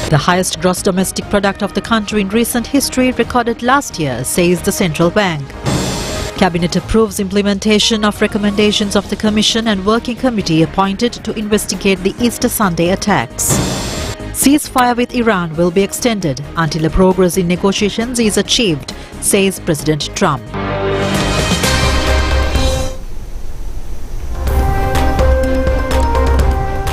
The highest gross domestic product of the country in recent history recorded last year, says the central bank. Cabinet approves implementation of recommendations of the Commission and Working Committee appointed to investigate the Easter Sunday attacks. Ceasefire with Iran will be extended until a progress in negotiations is achieved, says President Trump.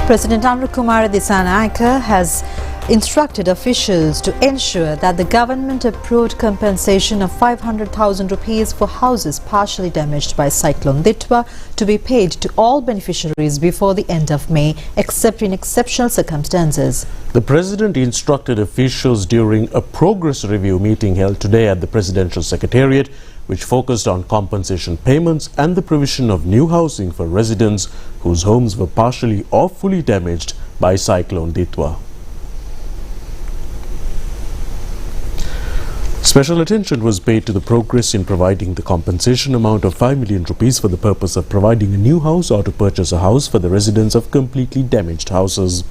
President Kumara Dissanayake has instructed officials to ensure that the government-approved compensation of 500,000 rupees for houses partially damaged by Cyclone Ditwa to be paid to all beneficiaries before the end of May, except in exceptional circumstances. The President instructed officials during a progress review meeting held today at the Presidential Secretariat, which focused on compensation payments and the provision of new housing for residents whose homes were partially or fully damaged by Cyclone Ditwa. Special attention was paid to the progress in providing the compensation amount of 5 million rupees for the purpose of providing a new house or to purchase a house for the residents of completely damaged houses.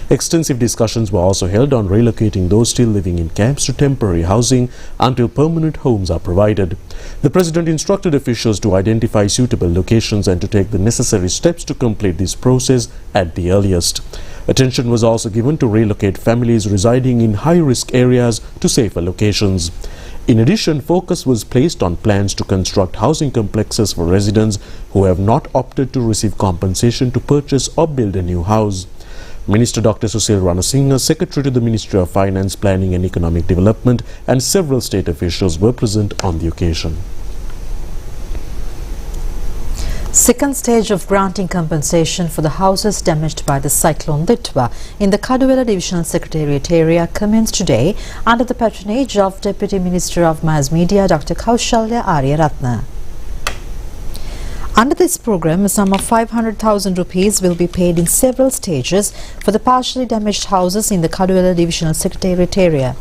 Extensive discussions were also held on relocating those still living in camps to temporary housing until permanent homes are provided. The President instructed officials to identify suitable locations and to take the necessary steps to complete this process at the earliest. Attention was also given to relocate families residing in high-risk areas to safer locations. In addition, focus was placed on plans to construct housing complexes for residents who have not opted to receive compensation to purchase or build a new house. Minister Dr. Susil Ranasinghe, Secretary to the Ministry of Finance, Planning and Economic Development, and several state officials were present on the occasion. Second stage of granting compensation for the houses damaged by the Cyclone Ditwa in the Kaduvela Divisional Secretariat area commenced today under the patronage of Deputy Minister of Mass Media Dr. Kaushalya Aryaratna. Under this program, a sum of 500,000 rupees will be paid in several stages for the partially damaged houses in the Kaduvela Divisional Secretariat area.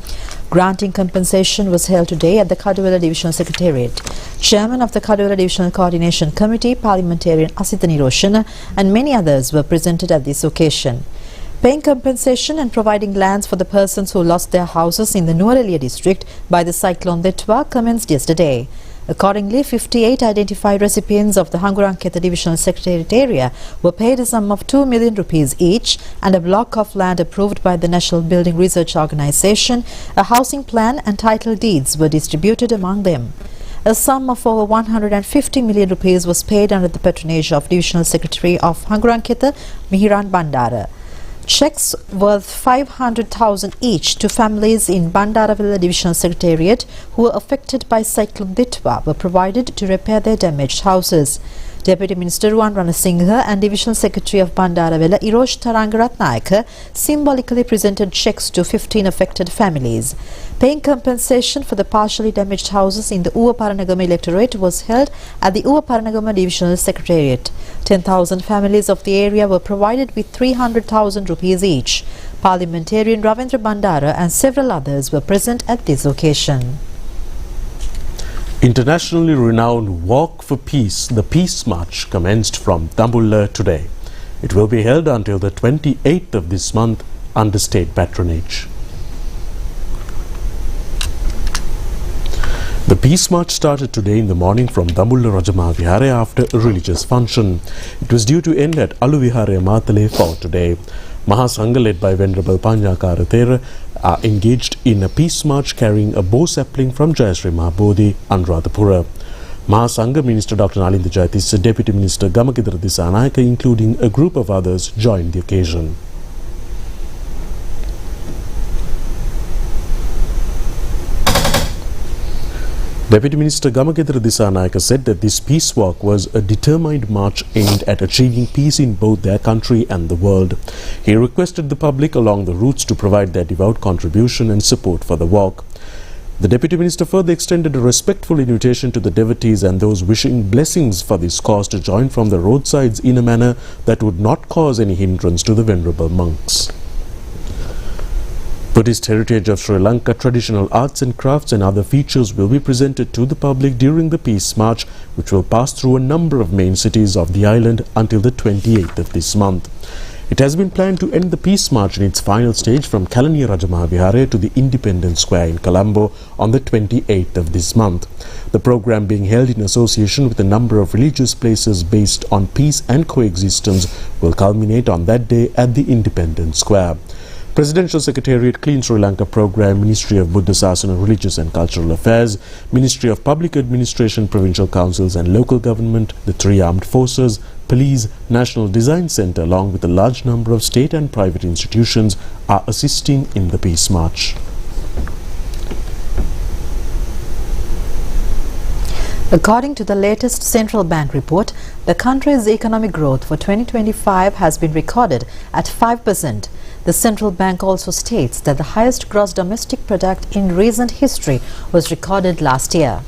Granting compensation was held today at the Kaduvela Divisional Secretariat. Chairman of the Kaduvela Divisional Coordination Committee, Parliamentarian Asitha Niroshana, and many others were presented at this occasion. Paying compensation and providing lands for the persons who lost their houses in the Nuwara district by the Cyclone Ditwa commenced yesterday. Accordingly, 58 identified recipients of the Hanguranketha Divisional Secretariat area were paid a sum of 2 million rupees each, and a block of land approved by the National Building Research Organisation, a housing plan and title deeds were distributed among them. A sum of over 150 million rupees was paid under the patronage of Divisional Secretary of Hanguranketha, Mihiran Bandara. Cheques worth 500,000 each to families in Bandaravilla Divisional Secretariat who were affected by Cyclone Ditwa were provided to repair their damaged houses. Deputy Minister Ruwan Ranasinghe and Divisional Secretary of Bandaravilla Irosh Tarangaratnayake symbolically presented cheques to 15 affected families. Paying compensation for the partially damaged houses in the Uwa Paranagama electorate was held at the Uwa Paranagama Divisional Secretariat. 10,000 families of the area were provided with 300,000 rupees each. Parliamentarian Ravindra Bandara and several others were present at this occasion. Internationally renowned Walk for Peace, the Peace March, commenced from Dambulla today. It will be held until the 28th of this month under state patronage. The Peace March started today in the morning from Dambulla Rajama Vihare after a religious function. It was due to end at Alu Vihare Matale for today. Mahasangha, led by Venerable Panyakara Thera, are engaged in a peace march carrying a bow sapling from Jayasri Mahabodhi, Anuradhapura. Mahasangha Minister Dr. Nalinda Jayatissa, Deputy Minister Gamakidra Dissanayake, including a group of others, joined the occasion. Deputy Minister Gamakidra Dissanayake said that this peace walk was a determined march aimed at achieving peace in both their country and the world. He requested the public along the routes to provide their devout contribution and support for the walk. The Deputy Minister further extended a respectful invitation to the devotees and those wishing blessings for this cause to join from the roadsides in a manner that would not cause any hindrance to the venerable monks. Buddhist heritage of Sri Lanka, traditional arts and crafts and other features will be presented to the public during the Peace March, which will pass through a number of main cities of the island until the 28th of this month. It has been planned to end the Peace March in its final stage from Kalaniya Rajamahawihara to the Independence Square in Colombo on the 28th of this month. The program, being held in association with a number of religious places based on peace and coexistence, will culminate on that day at the Independence Square. Presidential Secretariat, Clean Sri Lanka Program, Ministry of Buddha Sasana, Religious and Cultural Affairs, Ministry of Public Administration, Provincial Councils and Local Government, the three armed forces, Police, National Design Centre along with a large number of state and private institutions are assisting in the Peace March. According to the latest central bank report, the country's economic growth for 2025 has been recorded at 5%. The central bank also states that the highest gross domestic product in recent history was recorded last year.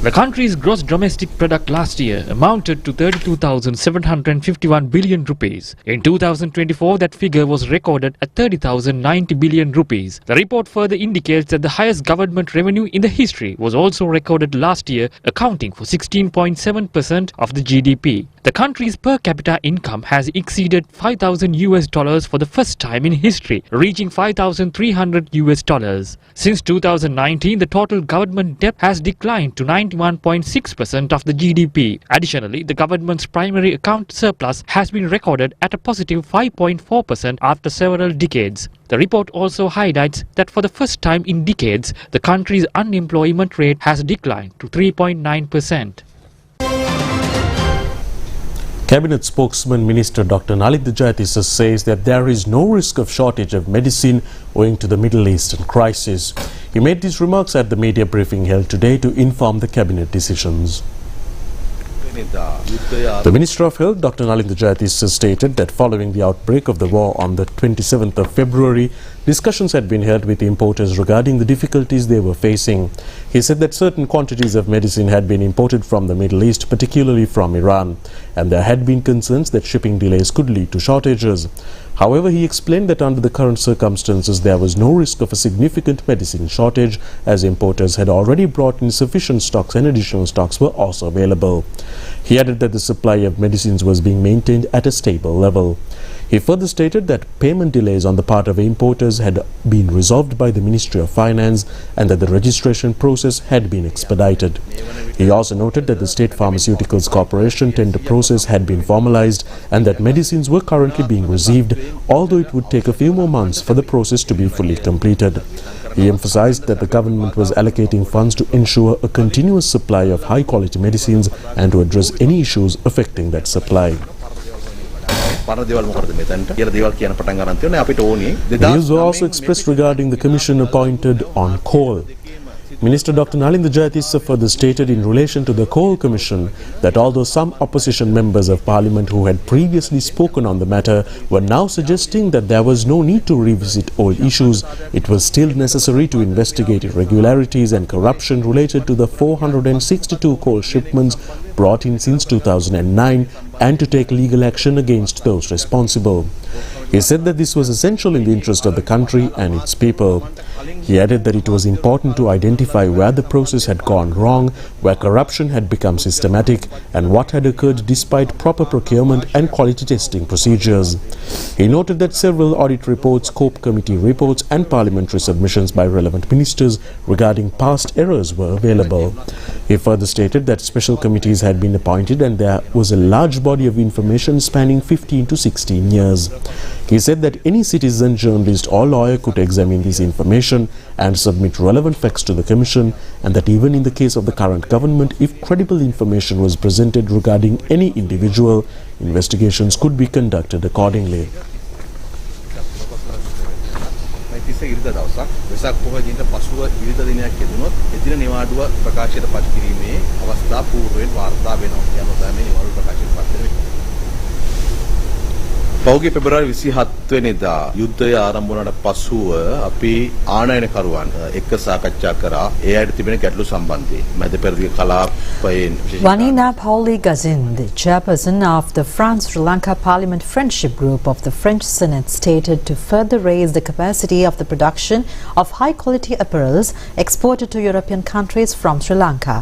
The country's gross domestic product last year amounted to 32,751 billion rupees. In 2024, that figure was recorded at 30,090 billion rupees. The report further indicates that the highest government revenue in the history was also recorded last year, accounting for 16.7% of the GDP. The country's per capita income has exceeded $5,000 for the first time in history, reaching $5,300. Since 2019, the total government debt has declined to 91.6% of the GDP. Additionally, the government's primary account surplus has been recorded at a positive 5.4% after several decades. The report also highlights that for the first time in decades, the country's unemployment rate has declined to 3.9%. Cabinet spokesman Minister Dr. Nalintha Jayatissa says that there is no risk of shortage of medicine owing to the Middle Eastern crisis. He made these remarks at the media briefing held today to inform the cabinet decisions. The Minister of Health, Dr. Nalintha Jayatissa, stated that following the outbreak of the war on the 27th of February, discussions had been held with importers regarding the difficulties they were facing. He said that certain quantities of medicine had been imported from the Middle East, particularly from Iran, and there had been concerns that shipping delays could lead to shortages. However, he explained that under the current circumstances, there was no risk of a significant medicine shortage, as importers had already brought in sufficient stocks and additional stocks were also available. He added that the supply of medicines was being maintained at a stable level. He further stated that payment delays on the part of importers had been resolved by the Ministry of Finance and that the registration process had been expedited. He also noted that the State Pharmaceuticals Corporation tender process had been formalized and that medicines were currently being received, although it would take a few more months for the process to be fully completed. He emphasized that the government was allocating funds to ensure a continuous supply of high-quality medicines and to address any issues affecting that supply. Views were also expressed regarding the commission appointed on coal. Minister Dr. Nalintha Jayatissa further stated in relation to the Coal Commission that although some opposition members of Parliament who had previously spoken on the matter were now suggesting that there was no need to revisit old issues, it was still necessary to investigate irregularities and corruption related to the 462 coal shipments brought in since 2009 and to take legal action against those responsible. He said that this was essential in the interest of the country and its people. He added that it was important to identify where the process had gone wrong, where corruption had become systematic, and what had occurred despite proper procurement and quality testing procedures. He noted that several audit reports, COPE committee reports, and parliamentary submissions by relevant ministers regarding past errors were available. He further stated that special committees had been appointed and there was a large body of information spanning 15 to 16 years. He said that any citizen, journalist or lawyer could examine this information and submit relevant facts to the Commission, and that even in the case of the current government, if credible information was presented regarding any individual, investigations could be conducted accordingly. පෞගේ පෙබරවාරි 27 වෙනිදා යුද්ධය ආරම්භ වුණාට පසුව අපි ආනයනකරුවන් එක්ක සාකච්ඡා කරා ඒ අයට තිබෙන ගැටලු සම්බන්ධයෙන් මැද පෙරදිග කලාපයෙන් Vanina Pauli Gazin, the chairperson of the France-Sri Lanka Parliament Friendship Group of the French Senate, stated to further raise the capacity of the production of high-quality apparels exported to European countries from Sri Lanka.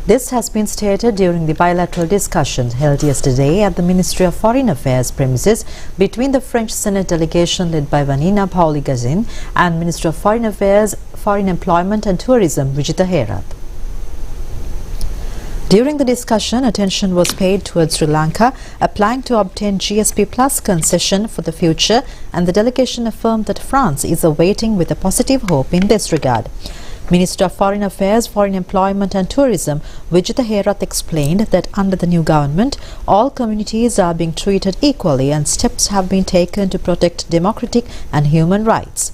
This has been stated during the bilateral discussion held yesterday at the Ministry of Foreign Affairs premises between the French Senate delegation led by Vanina Paoli-Gazin and Minister of Foreign Affairs, Foreign Employment and Tourism Vijitha Herath. During the discussion, attention was paid towards Sri Lanka applying to obtain GSP Plus concession for the future, and the delegation affirmed that France is awaiting with a positive hope in this regard. Minister of Foreign Affairs, Foreign Employment and Tourism Vijitha Herath explained that under the new government, all communities are being treated equally and steps have been taken to protect democratic and human rights.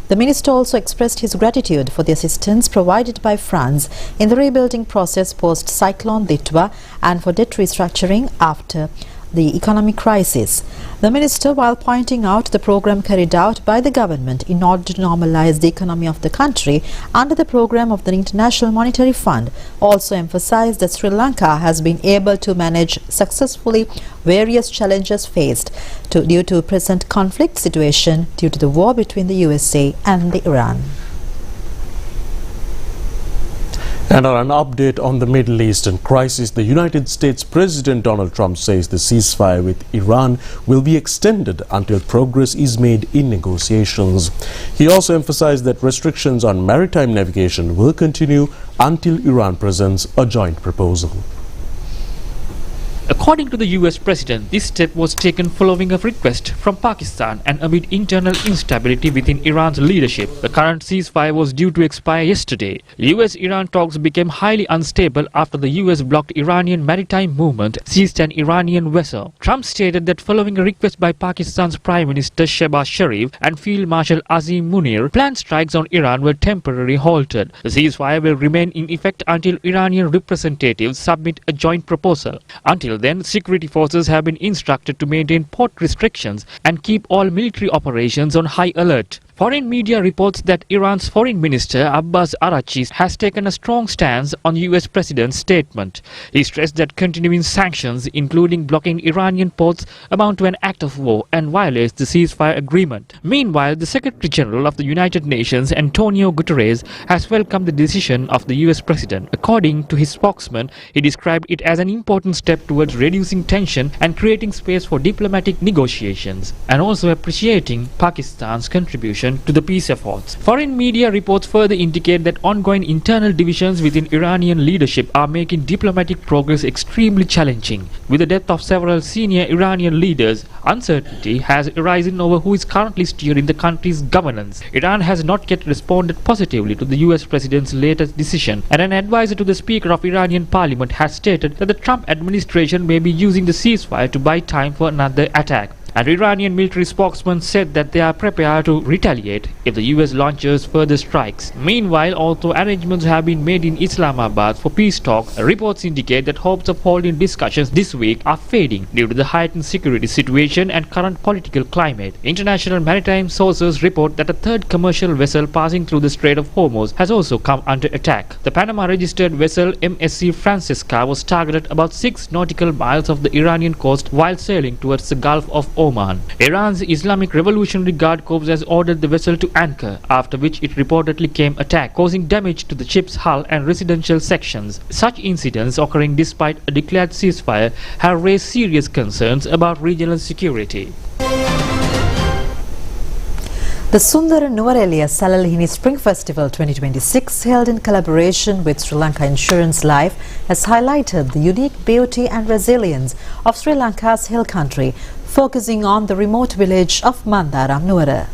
The minister also expressed his gratitude for the assistance provided by France in the rebuilding process post-Cyclone Ditwa and for debt restructuring after the economic crisis. The minister, while pointing out the program carried out by the government in order to normalize the economy of the country under the program of the International Monetary Fund, also emphasized that Sri Lanka has been able to manage successfully various challenges faced due to present conflict situation due to the war between the USA and Iran. And on an update on the Middle Eastern crisis, the United States President Donald Trump says the ceasefire with Iran will be extended until progress is made in negotiations. He also emphasized that restrictions on maritime navigation will continue until Iran presents a joint proposal. According to the US President, this step was taken following a request from Pakistan and amid internal instability within Iran's leadership. The current ceasefire was due to expire yesterday. US-Iran talks became highly unstable after the US blocked Iranian maritime movement, seized an Iranian vessel. Trump stated that following a request by Pakistan's Prime Minister Shehbaz Sharif and Field Marshal Azim Munir, planned strikes on Iran were temporarily halted. The ceasefire will remain in effect until Iranian representatives submit a joint proposal. Until then, security forces have been instructed to maintain port restrictions and keep all military operations on high alert. Foreign media reports that Iran's Foreign Minister Abbas Araghchi has taken a strong stance on US President's statement. He stressed that continuing sanctions, including blocking Iranian ports, amount to an act of war and violates the ceasefire agreement. Meanwhile, the Secretary General of the United Nations, Antonio Guterres, has welcomed the decision of the US President. According to his spokesman, he described it as an important step towards reducing tension and creating space for diplomatic negotiations, and also appreciating Pakistan's contribution to the peace efforts. Foreign media reports further indicate that ongoing internal divisions within Iranian leadership are making diplomatic progress extremely challenging. With the death of several senior Iranian leaders, uncertainty has arisen over who is currently steering the country's governance. Iran has not yet responded positively to the US President's latest decision, and an advisor to the Speaker of Iranian Parliament has stated that the Trump administration may be using the ceasefire to buy time for another attack. An Iranian military spokesman said that they are prepared to retaliate if the US launches further strikes. Meanwhile, although arrangements have been made in Islamabad for peace talks, reports indicate that hopes of holding discussions this week are fading due to the heightened security situation and current political climate. International maritime sources report that a third commercial vessel passing through the Strait of Hormuz has also come under attack. The Panama-registered vessel MSC Francisca was targeted about 6 nautical miles off the Iranian coast while sailing towards the Gulf of Oman. Iran's Islamic Revolutionary Guard Corps has ordered the vessel to anchor, after which it reportedly came attack, causing damage to the ship's hull and residential sections. Such incidents, occurring despite a declared ceasefire, have raised serious concerns about regional security. The Sundara Nuwareliya Salalihini Spring Festival 2026, held in collaboration with Sri Lanka Insurance Life, has highlighted the unique beauty and resilience of Sri Lanka's hill country, focusing on the remote village of Mandaram Nuwara.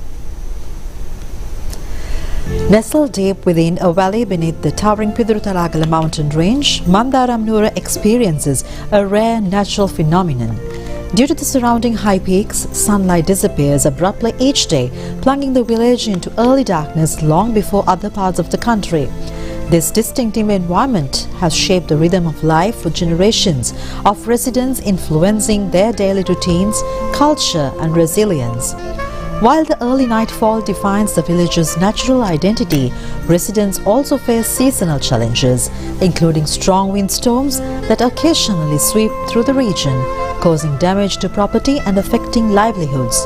Nestled deep within a valley beneath the towering Pidrutalagala mountain range, Mandaram Nuwara experiences a rare natural phenomenon. Due to the surrounding high peaks, sunlight disappears abruptly each day, plunging the village into early darkness long before other parts of the country. This distinctive environment has shaped the rhythm of life for generations of residents, influencing their daily routines, culture and resilience. While the early nightfall defines the village's natural identity, residents also face seasonal challenges, including strong windstorms that occasionally sweep through the region, causing damage to property and affecting livelihoods.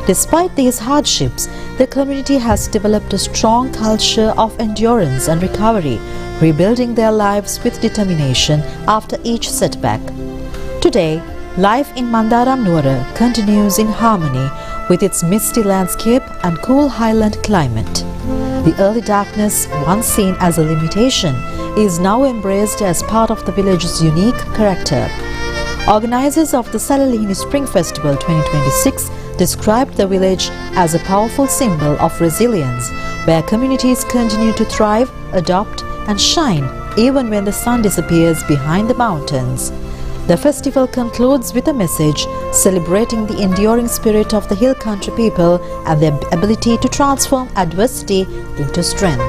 Despite these hardships, the community has developed a strong culture of endurance and recovery, rebuilding their lives with determination after each setback. Today, life in Mandaram Nuwara continues in harmony with its misty landscape and cool highland climate. The early darkness, once seen as a limitation, is now embraced as part of the village's unique character. Organizers of the Salalihini Spring Festival 2026 described the village as a powerful symbol of resilience, where communities continue to thrive, adopt and shine even when the sun disappears behind the mountains. The festival concludes with a message celebrating the enduring spirit of the hill country people and their ability to transform adversity into strength.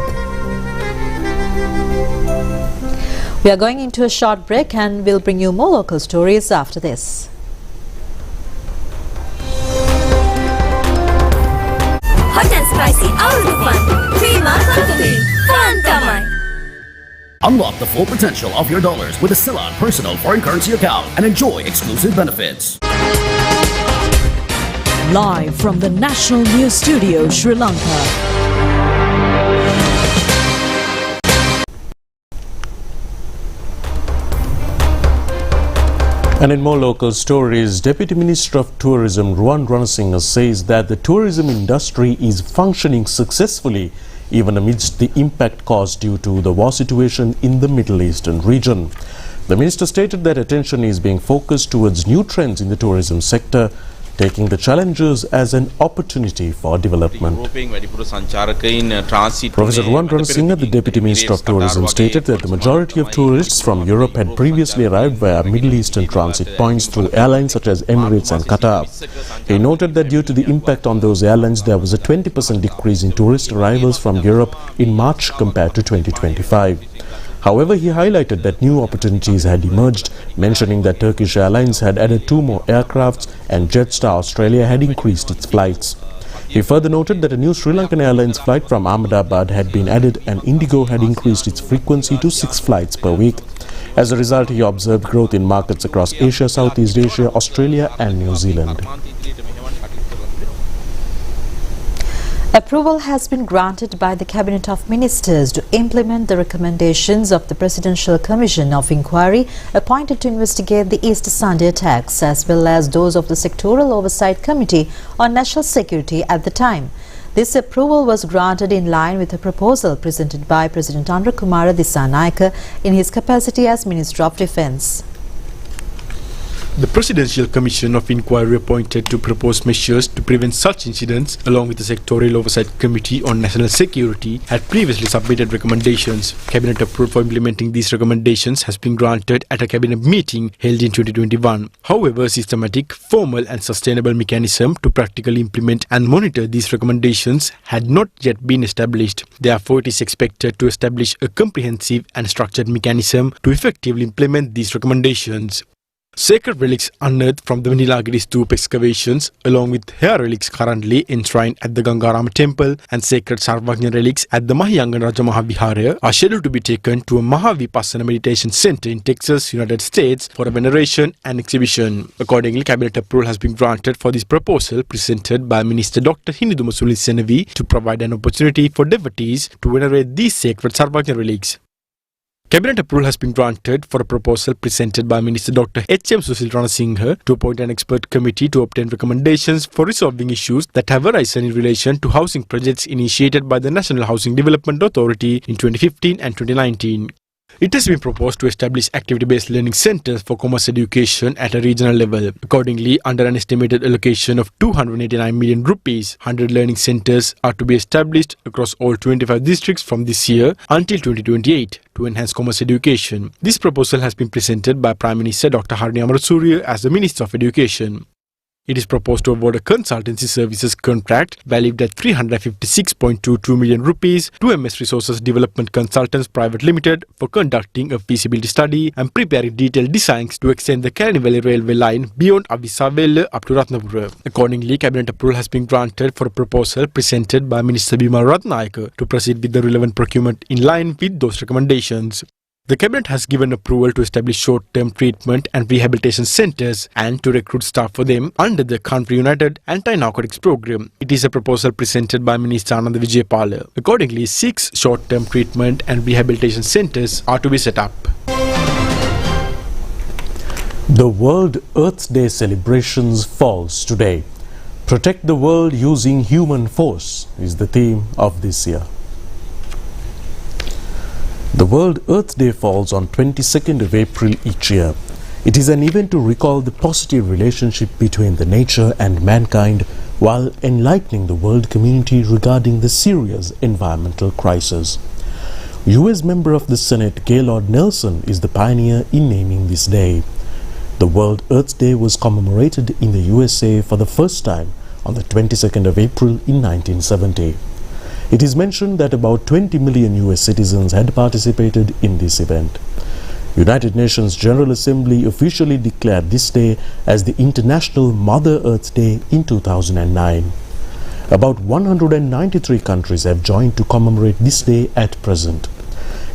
We are going into a short break and we'll bring you more local stories after this. Hot and spicy Auru fun. Prima fun tamai. Unlock the full potential of your dollars with a Ceylon personal foreign currency account and enjoy exclusive benefits. Live from the National News Studio, Sri Lanka. And in more local stories, Deputy Minister of Tourism Ruwan Ranasinghe says that the tourism industry is functioning successfully even amidst the impact caused due to the war situation in the Middle Eastern region. The minister stated that attention is being focused towards new trends in the tourism sector, taking the challenges as an opportunity for development. Professor Ruwan Ranasinghe, the Deputy Minister of Tourism, stated that the majority of tourists from Europe had previously arrived via Middle Eastern transit points through airlines such as Emirates and Qatar. He noted that due to the impact on those airlines, there was a 20% decrease in tourist arrivals from Europe in March compared to 2025. However, he highlighted that new opportunities had emerged, mentioning that Turkish Airlines had added 2 more aircrafts and Jetstar Australia had increased its flights. He further noted that a new Sri Lankan Airlines flight from Ahmedabad had been added and Indigo had increased its frequency to 6 flights per week. As a result, he observed growth in markets across Asia, Southeast Asia, Australia and New Zealand. Approval has been granted by the Cabinet of Ministers to implement the recommendations of the Presidential Commission of Inquiry appointed to investigate the Easter Sunday attacks, as well as those of the Sectoral Oversight Committee on National Security at the time. This approval was granted in line with a proposal presented by President Andrakumara Dissanayake in his capacity as Minister of Defence. The Presidential Commission of Inquiry appointed to propose measures to prevent such incidents, along with the Sectorial Oversight Committee on National Security, had previously submitted recommendations. Cabinet approval for implementing these recommendations has been granted at a Cabinet meeting held in 2021. However, a systematic, formal and sustainable mechanism to practically implement and monitor these recommendations had not yet been established. Therefore, it is expected to establish a comprehensive and structured mechanism to effectively implement these recommendations. Sacred relics unearthed from the Nilagiri Stoop excavations, along with hair relics currently enshrined at the Gangarama Temple and sacred Sarvagnya relics at the Mahiyanga Raja Mahavihara, are scheduled to be taken to a Mahavipassana Meditation Center in Texas, United States for a veneration and exhibition. Accordingly, Cabinet approval has been granted for this proposal presented by Minister Dr. Hiniduma Sulil Senavi to provide an opportunity for devotees to venerate these sacred Sarvagnya relics. Cabinet approval has been granted for a proposal presented by Minister Dr. H.M. Susil Ranasinghe to appoint an expert committee to obtain recommendations for resolving issues that have arisen in relation to housing projects initiated by the National Housing Development Authority in 2015 and 2019. It has been proposed to establish activity-based learning centers for commerce education at a regional level. Accordingly, under an estimated allocation of 289 million rupees, 100 learning centers are to be established across all 25 districts from this year until 2028 to enhance commerce education. This proposal has been presented by Prime Minister Dr. Harini Amarasuriya as the Minister of Education. It is proposed to award a consultancy services contract valued at 356.22 million rupees to MS Resources Development Consultants Private Limited for conducting a feasibility study and preparing detailed designs to extend the Kalani Valley Railway line beyond Avisavella up to Ratnapura. Accordingly, Cabinet approval has been granted for a proposal presented by Minister Bimal Ratnayake to proceed with the relevant procurement in line with those recommendations. The Cabinet has given approval to establish short-term treatment and rehabilitation centres and to recruit staff for them under the Country United Anti-Narcotics Programme. It is a proposal presented by Minister Ananda Vijayapala. Accordingly, 6 short-term treatment and rehabilitation centres are to be set up. The World Earth Day celebrations falls today. Protect the world using human force is the theme of this year. The World Earth Day falls on 22nd of April each year. It is an event to recall the positive relationship between the nature and mankind while enlightening the world community regarding the serious environmental crisis. US Member of the Senate Gaylord Nelson is the pioneer in naming this day. The World Earth Day was commemorated in the USA for the first time on the 22nd of April in 1970. It is mentioned that about 20 million US citizens had participated in this event. United Nations General Assembly officially declared this day as the International Mother Earth Day in 2009. About 193 countries have joined to commemorate this day at present.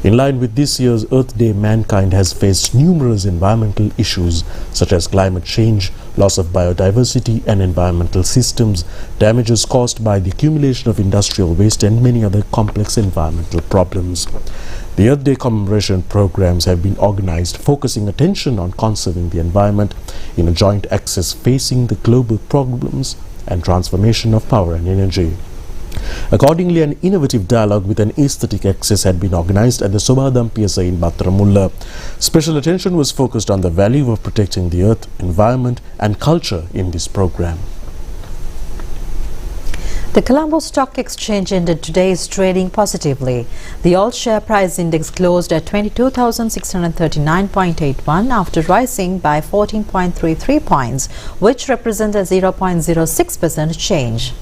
In line with this year's Earth Day, mankind has faced numerous environmental issues such as climate change, loss of biodiversity and environmental systems, damages caused by the accumulation of industrial waste and many other complex environmental problems. The Earth Day commemoration programs have been organized focusing attention on conserving the environment in a joint axis facing the global problems and transformation of power and energy. Accordingly, an innovative dialogue with an aesthetic axis had been organized at the Sobhadam PSA in Battaramulla. Special attention was focused on the value of protecting the earth, environment and culture in this program. The Colombo Stock Exchange ended today's trading positively. The all-share price index closed at 22,639.81 after rising by 14.33 points, which represents a 0.06% change.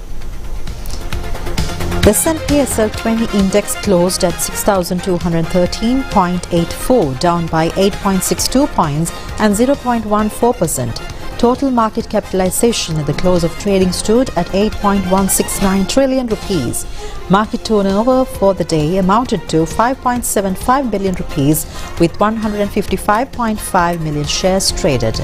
The PSL 20 index closed at 6,213.84, down by 8.62 points and 0.14%. Total market capitalization at the close of trading stood at 8.169 trillion rupees. Market turnover for the day amounted to 5.75 billion rupees with 155.5 million shares traded.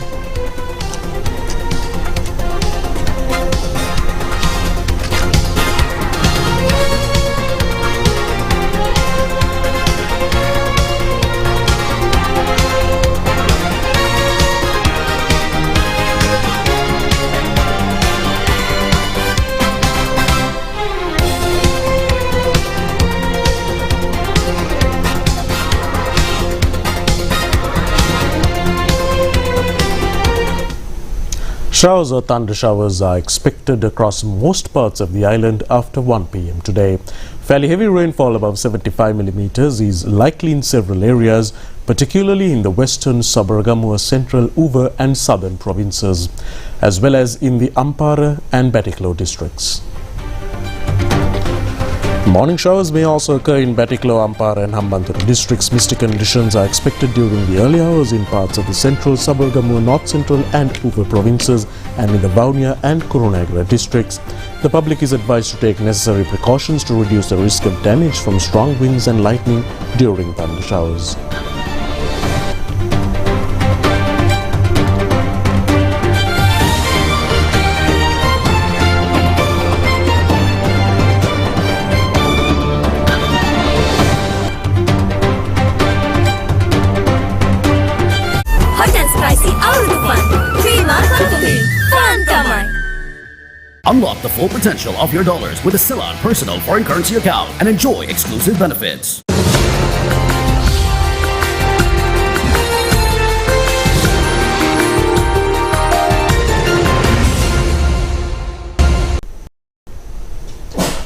Showers or thunder showers are expected across most parts of the island after 1 p.m. today. Fairly heavy rainfall above 75 millimeters is likely in several areas, particularly in the western, Sabaragamuwa, central, Uva and southern provinces, as well as in the Ampara and Batiklo districts. Morning showers may also occur in Batiklo, Ampara and Hambantota districts. Misty conditions are expected during the early hours in parts of the central, Sabaragamuwa, north central and Uva provinces and in the Vaunia and Kurunegala districts. The public is advised to take necessary precautions to reduce the risk of damage from strong winds and lightning during thunder showers. Unlock the full potential of your dollars with a Ceylon personal foreign currency account and enjoy exclusive benefits.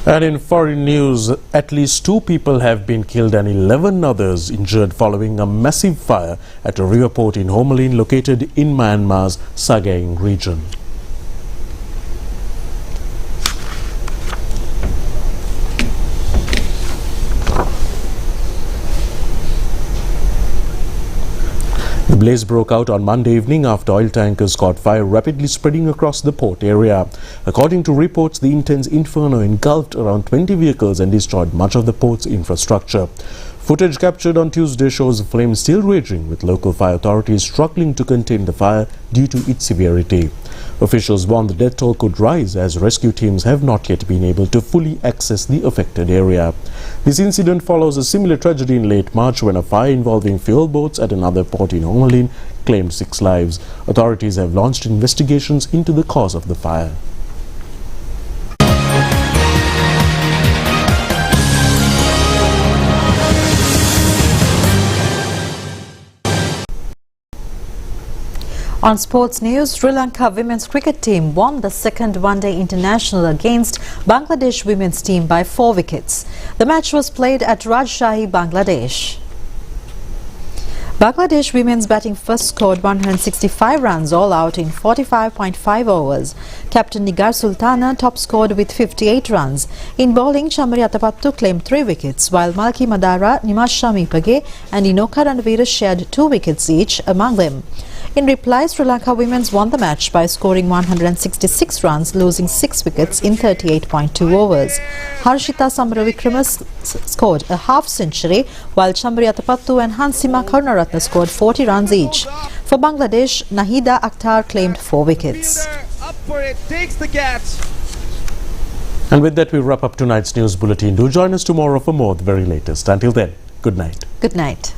And in foreign news, at least 2 people have been killed and 11 others injured following a massive fire at a river port in Homalin located in Myanmar's Sagaing region. The blaze broke out on Monday evening after oil tankers caught fire, rapidly spreading across the port area. According to reports, the intense inferno engulfed around 20 vehicles and destroyed much of the port's infrastructure. Footage captured on Tuesday shows flames still raging, with local fire authorities struggling to contain the fire due to its severity. Officials warn the death toll could rise as rescue teams have not yet been able to fully access the affected area. This incident follows a similar tragedy in late March when a fire involving fuel boats at another port in Honolulu claimed 6 lives. Authorities have launched investigations into the cause of the fire. On sports news, Sri Lanka women's cricket team won the second one-day international against Bangladesh women's team by 4 wickets. The match was played at Rajshahi, Bangladesh. Bangladesh women's batting first scored 165 runs all out in 45.5 overs. Captain Nigar Sultana top scored with 58 runs. In bowling, Chamari Atapattu claimed 3 wickets, while Malaki Madara, Nimasha Mipage and Inoka Ranavira shared 2 wickets each among them. In reply, Sri Lanka women's won the match by scoring 166 runs, losing 6 wickets in 38.2 overs. Harshita Samaravikramas scored a half-century, while Chamari Atapattu and Hansima Karunaratne scored 40 runs each. For Bangladesh, Nahida Akhtar claimed 4 wickets. Up for it, takes the catch. And with that, we wrap up tonight's news bulletin. Do join us tomorrow for more of the very latest. Until then, good night. Good night.